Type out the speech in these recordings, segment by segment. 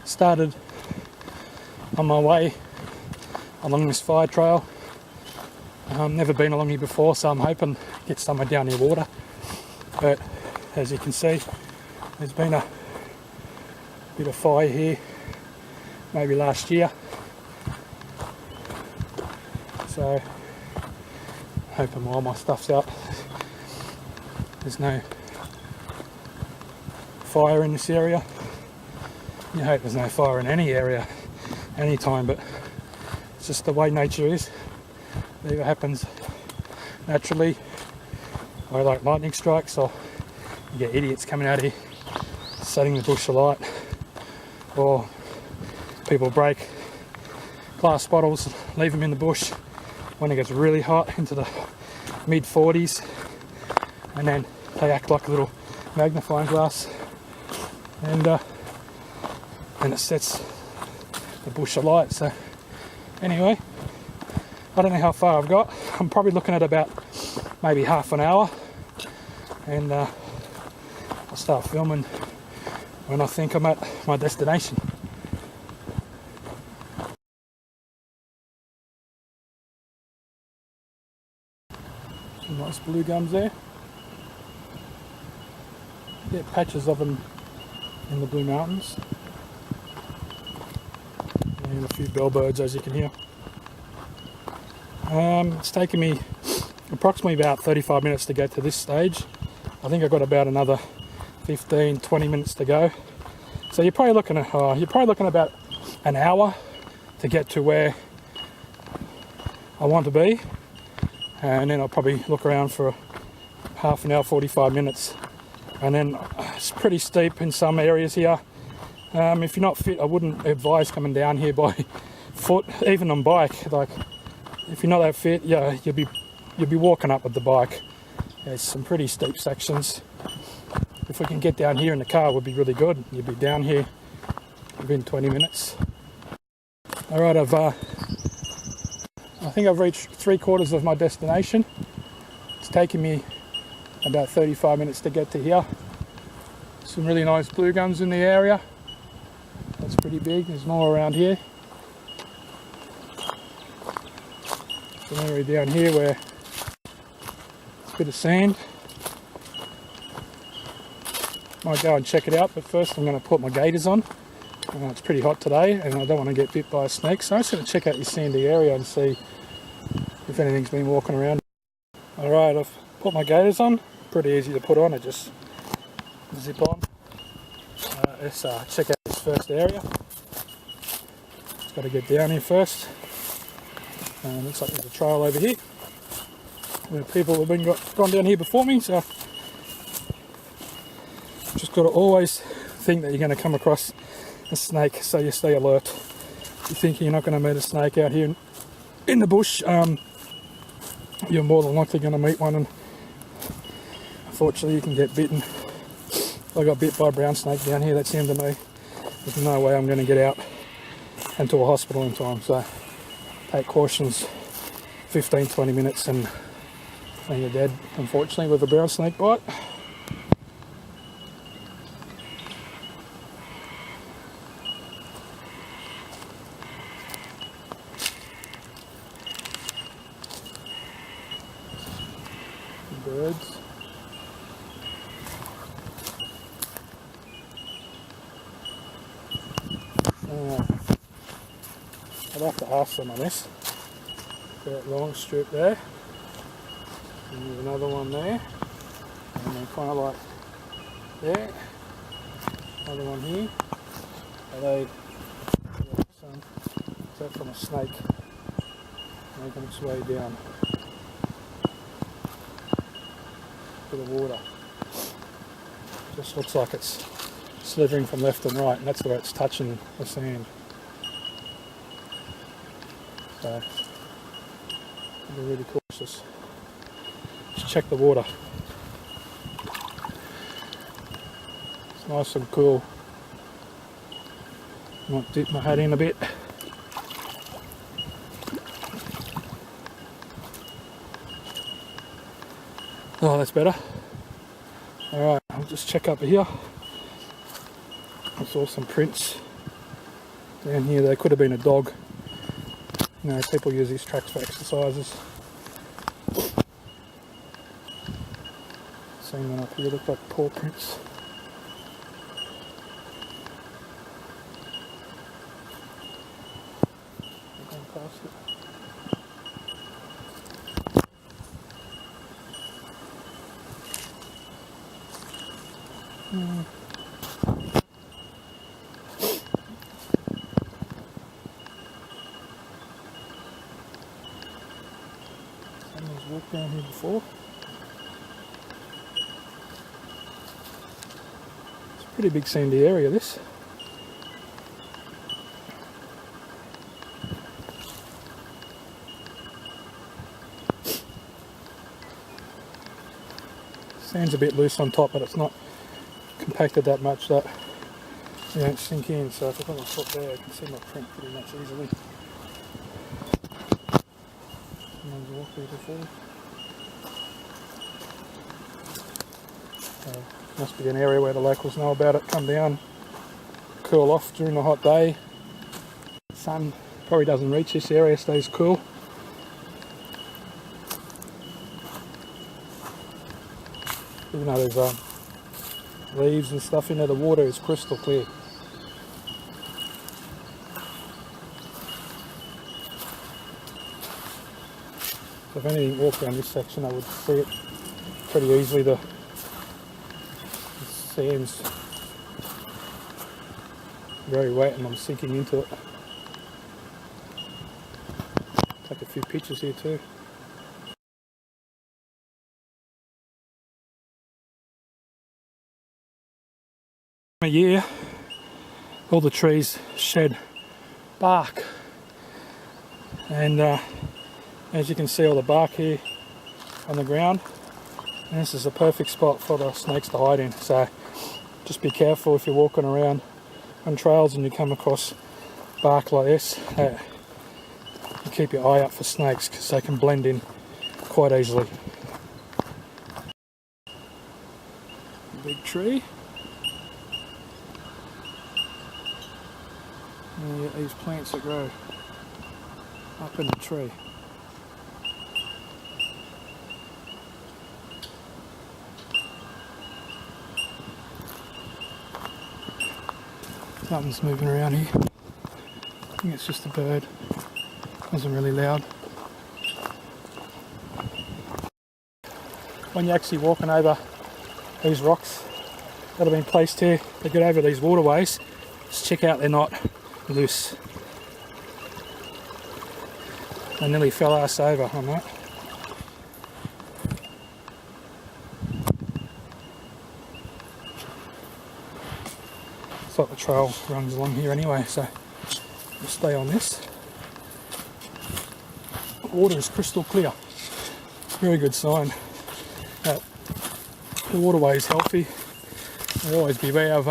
started on my way along this fire trail. Never been along here before, so I'm hoping to get somewhere down near water. But as you can see, there's been a bit of fire here, maybe last year. So hoping while my stuff's out, there's no fire in this area. You hope there's no fire in any area anytime, but it's just the way nature is. It either happens naturally, or like lightning strikes, or you get idiots coming out here setting the bush alight, or people break glass bottles, leave them in the bush when it gets really hot into the mid 40s, and then they act like a little magnifying glass, and it sets the bush alight. So anyway, I don't know how far I've got. I'm probably looking at about maybe half an hour, and I'll start filming when I think I'm at my destination. Some nice blue gums there. Get patches of them in the Blue Mountains, and a few bellbirds, as you can hear. It's taken me approximately about 35 minutes to get to this stage. I think I've got about another 15-20 minutes to go. So you're probably looking at about an hour to get to where I want to be, and then I'll probably look around for half an hour, 45 minutes, and then it's pretty steep in some areas here. If you're not fit, I wouldn't advise coming down here by foot, even on bike. Like, if you're not that fit, yeah, you'll be walking up with the bike. There's some pretty steep sections. If we can get down here in the car, it would be really good. You'll be down here within 20 minutes. All right, I think I've reached 3/4 of my destination. It's taken me about 35 minutes to get to here. Some really nice blue gums in the area. That's pretty big. There's more around here. An area down here where it's a bit of sand. Might go and check it out, but first I'm going to put my gaiters on. It's pretty hot today and I don't want to get bit by a snake, so I'm just going to check out this sandy area and see if anything's been walking around. Alright, I've put my gaiters on. Pretty easy to put on, it just zip on. Let's check out this first area. Just got to get down here first. Looks like there's a trail over here where people have been gone down here before me, so just got to always think that you're going to come across a snake, so you stay alert. If you think you're not going to meet a snake out here in the bush, you're more than likely going to meet one, and unfortunately you can get bitten. I got bit by a brown snake down here, that's the end of me. There's no way I'm going to get out and to a hospital in time, so take cautions, 15-20 minutes and you're dead, unfortunately, with a brown snake bite. Birds. I'd have to ask them on this. That long strip there, and there's another one there, and then kind of like there, another one here. Are they? Is that from a snake making its way down? To the water. Just looks like it's slithering from left and right, and that's where it's touching the sand. So, be really cautious. Just check the water. It's nice and cool. Might dip my head in a bit. Oh, that's better. Alright, I'll just check up here. I saw some prints Down here there could have been a dog. You know, people use these tracks for exercises. Seen one up here, look like paw prints. I've gone past it. Someone's walked down here before. It's a pretty big sandy area, this. Sand's a bit loose on top, but it's not compacted that much that you don't sink in. So if I put my foot there, I can see my print pretty much easily. Someone's walked here before. Must be an area where the locals know about it. Come down, cool off during the hot day. Sun probably doesn't reach this area, stays cool. Even though there's leaves and stuff in there, the water is crystal clear. So if anything walked around this section, I would see it pretty easily. The sand's very wet and I'm sinking into it. Take a few pictures here too. A year, all the trees shed bark, and as you can see, all the bark here on the ground, and this is a perfect spot for the snakes to hide in. So just be careful if you're walking around on trails and you come across bark like this. You keep your eye out for snakes because they can blend in quite easily. Big tree. And you get these plants that grow up in the tree. Nothing's moving around here. I think it's just a bird. Wasn't really loud. When you're actually walking over these rocks that have been placed here to get over these waterways, just check out they're not loose. I nearly fell ass over on that. It's like the trail runs along here anyway, so we'll stay on this. The water is crystal clear. Very good sign that the waterway is healthy. We'll always beware of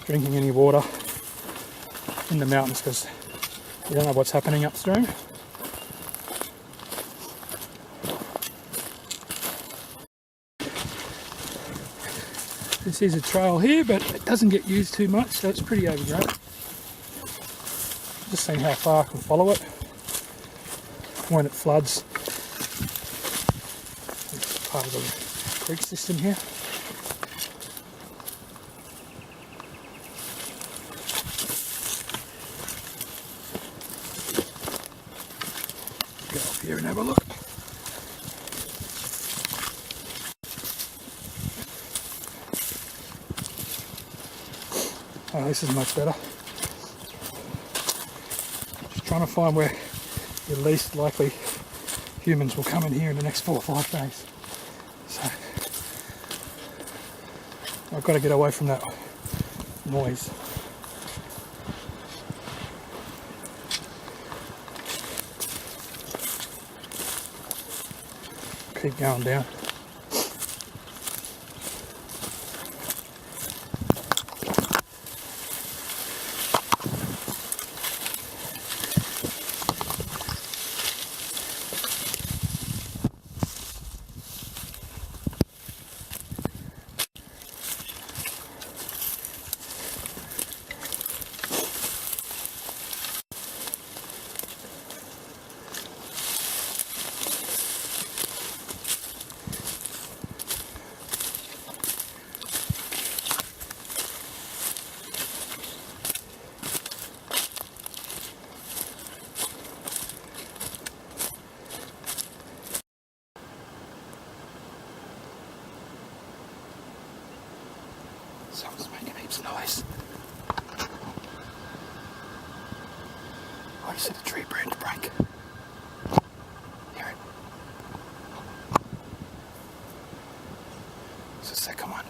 drinking any water in the mountains because you don't know what's happening upstream. This is a trail here, but it doesn't get used too much, so it's pretty overgrown. Just seeing how far I can follow it when it floods. It's part of the creek system here. Go up here and have a look. Oh, this is much better. Just trying to find where the least likely humans will come in here in the next 4 or 5 days. So I've got to get away from that noise. Keep going down. see the tree branch break. Hear it? It's the second one.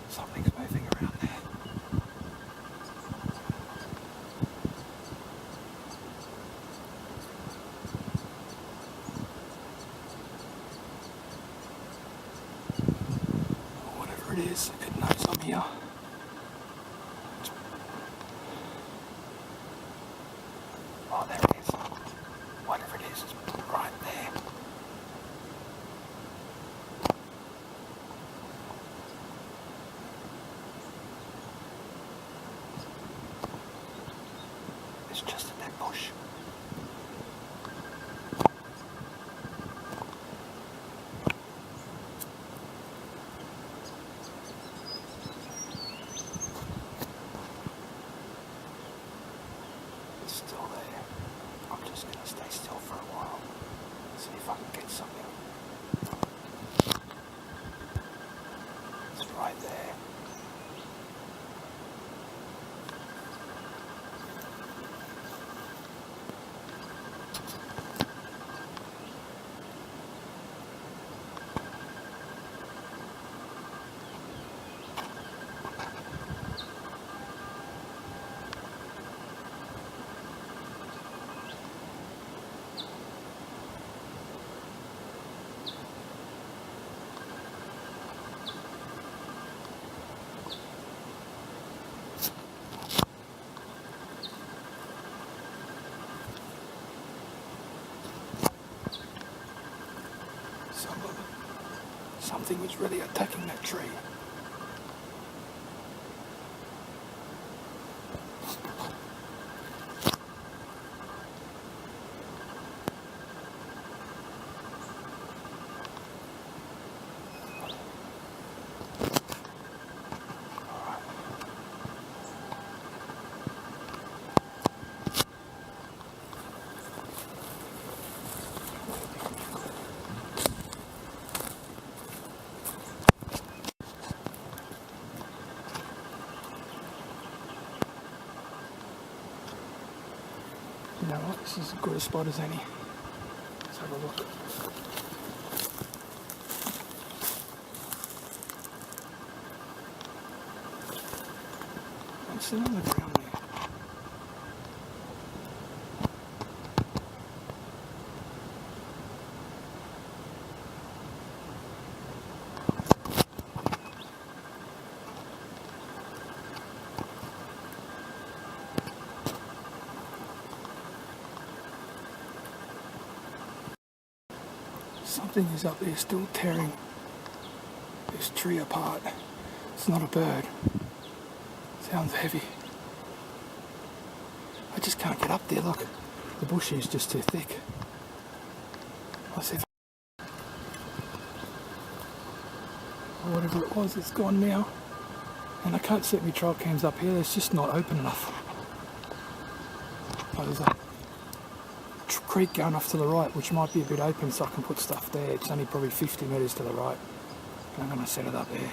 Something's moving around there. Whatever it is, it knows I'm here. Oh, there it is. Whatever it is right there. It's just in that bush. It's still there. I'm just going to stay still for a while. See if I can get something. It's right there. Something was really attacking that tree. You know what, this is as good a spot as any. Let's have a look. I'm sitting on the ground there. Something is up there still tearing this tree apart. It's not a bird. Sounds heavy. I just can't get up there, look. The bush is just too thick. I see. Whatever it was, it's gone now. And I can't set my trail cams up here, it's just not open enough. Oh, there's a creek going off to the right, which might be a bit open, so I can put stuff there. It's only probably 50 metres to the right. I'm going to set it up there.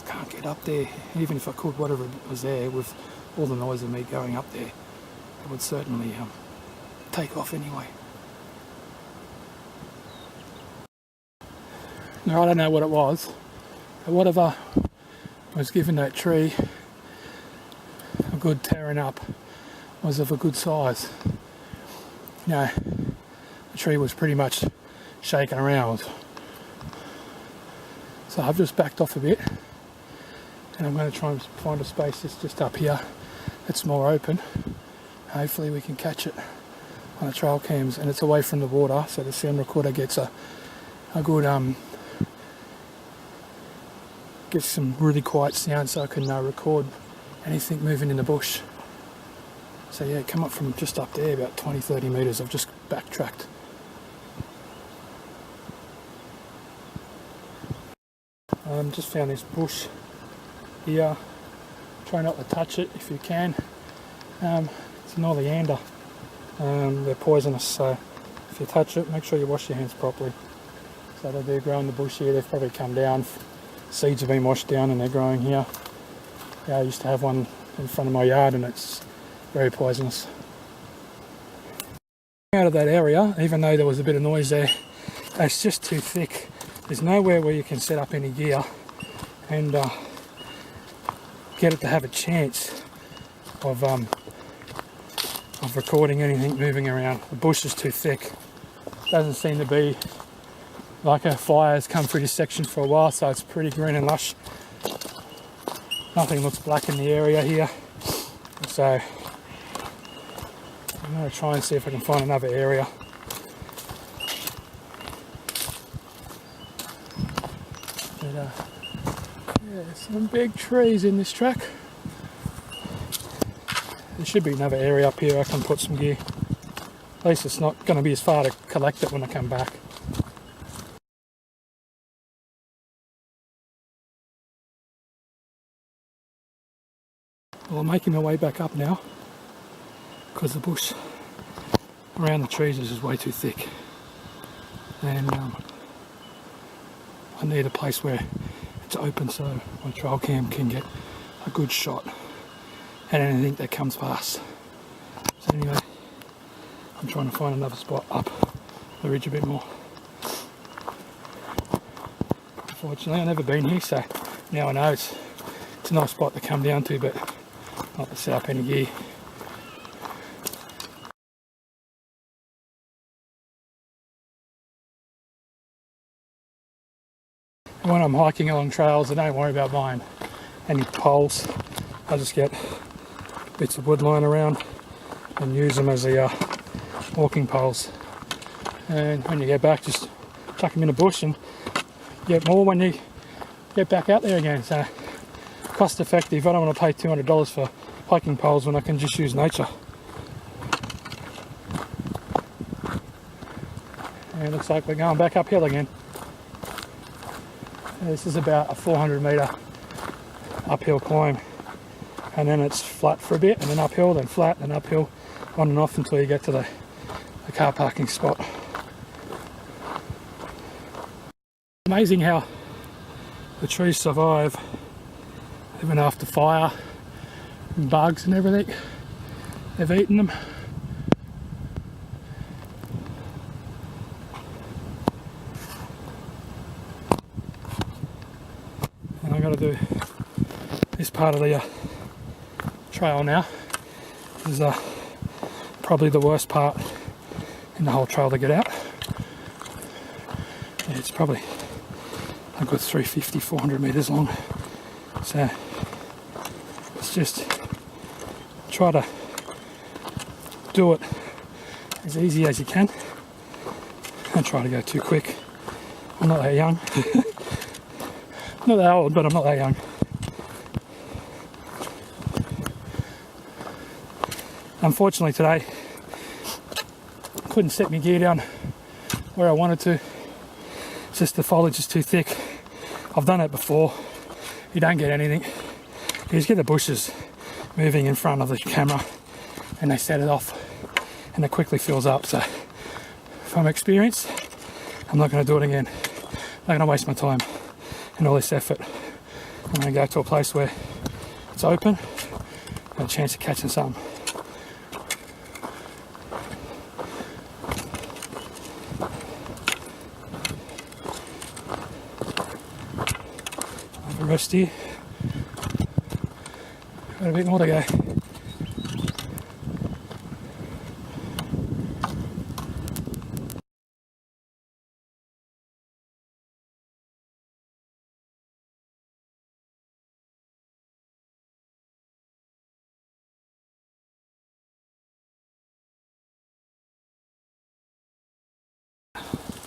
Can't get up there. Even if I could, whatever was there, with all the noise of me going up there, it would certainly take off anyway. Now, I don't know what it was, but whatever was giving that tree a good tearing up was of a good size. You know, the tree was pretty much shaking around. So I've just backed off a bit, and I'm going to try and find a space that's just up here that's more open. Hopefully we can catch it on the trail cams, and it's away from the water, so the sound recorder gets a good gets some really quiet sound, so I can record anything moving in the bush. So yeah, come up from just up there, about 20-30 metres. I've just backtracked. Just found this bush here. Try not to touch it if you can. It's an oleander. They're poisonous, so if you touch it, make sure you wash your hands properly. So they do grow in the bush here. They've probably come down. Seeds have been washed down and they're growing here. Yeah, I used to have one in front of my yard and it's very poisonous. Out of that area, even though there was a bit of noise there, it's just too thick. There's nowhere where you can set up any gear and get it to have a chance of recording anything moving around. The bush is too thick. Doesn't seem to be like a fire has come through this section for a while, so it's pretty green and lush. Nothing looks black in the area here, so I'm going to try and see if I can find another area. But, yeah, some big trees in this track. There should be another area up here I can put some gear. At least it's not going to be as far to collect it when I come back. Well, I'm making my way back up now because the bush around the trees is just way too thick, and I need a place where it's open so my trail cam can get a good shot at anything that comes past. So anyway, I'm trying to find another spot up the ridge a bit more. Unfortunately, I've never been here, so now I know it's a nice spot to come down to, but not to set up any gear. And when I'm hiking along trails, I don't worry about buying any poles. I just get bits of wood lying around and use them as the walking poles. And when you get back, just chuck them in the bush and get more when you get back out there again. So cost effective. I don't want to pay $200 for hiking poles when I can just use nature. And it looks like we're going back uphill again. This is about a 400 metre uphill climb, and then it's flat for a bit and then uphill, then flat and uphill, on and off until you get to the car parking spot. Amazing how the trees survive even after fire and bugs and everything. They've eaten them. And I've got to do this part of the trail now. This is probably the worst part in the whole trail to get out. Yeah, it's probably a good 350, 400 metres long. So let's just try to do it as easy as you can. Don't try to go too quick. I'm not that young. Not that old, but I'm not that young. Unfortunately today, couldn't set my gear down where I wanted to. It's just the foliage is too thick. I've done it before. You don't get anything. You just get the bushes moving in front of the camera and they set it off and it quickly fills up. So from experience, I'm not going to do it again. I'm not going to waste my time and all this effort. I'm going to go to a place where it's open and a chance of catching something. Have a rest here. Got a bit more to go.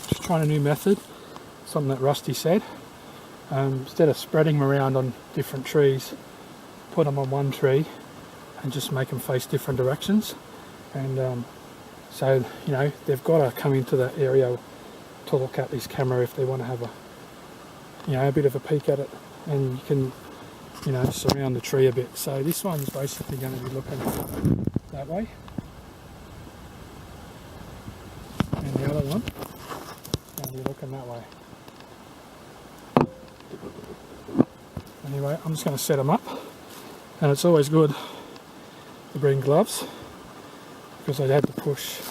Just trying a new method, something that Rusty said. Instead of spreading them around on different trees, put them on one tree and just make them face different directions. And so, you know, they've got to come into that area to look at this camera if they want to have a, you know, a bit of a peek at it, and you can, you know, surround the tree a bit. So this one's basically going to be looking that way, and the other one is going to be looking that way. Anyway, I'm just going to set them up, and it's always good to bring gloves because I had to push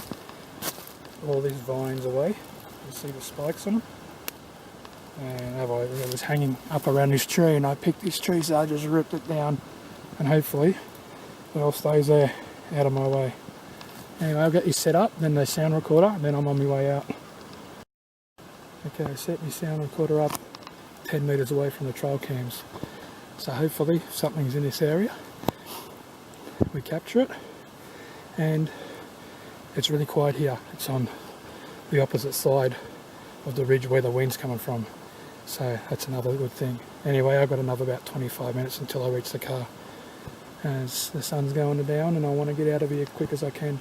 all these vines away. You see the spikes on them, and it was hanging up around this tree, and I picked this tree, so I just ripped it down, and hopefully it all stays there out of my way. Anyway, I'll get this set up, then the sound recorder, and then I'm on my way out. Okay, I set my sound recorder up 10 metres away from the trail cams, so hopefully if something's in this area we capture it. And it's really quiet here, it's on the opposite side of the ridge where the wind's coming from, so that's another good thing. Anyway, I've got another about 25 minutes until I reach the car, as the sun's going down and I want to get out of here as quick as I can.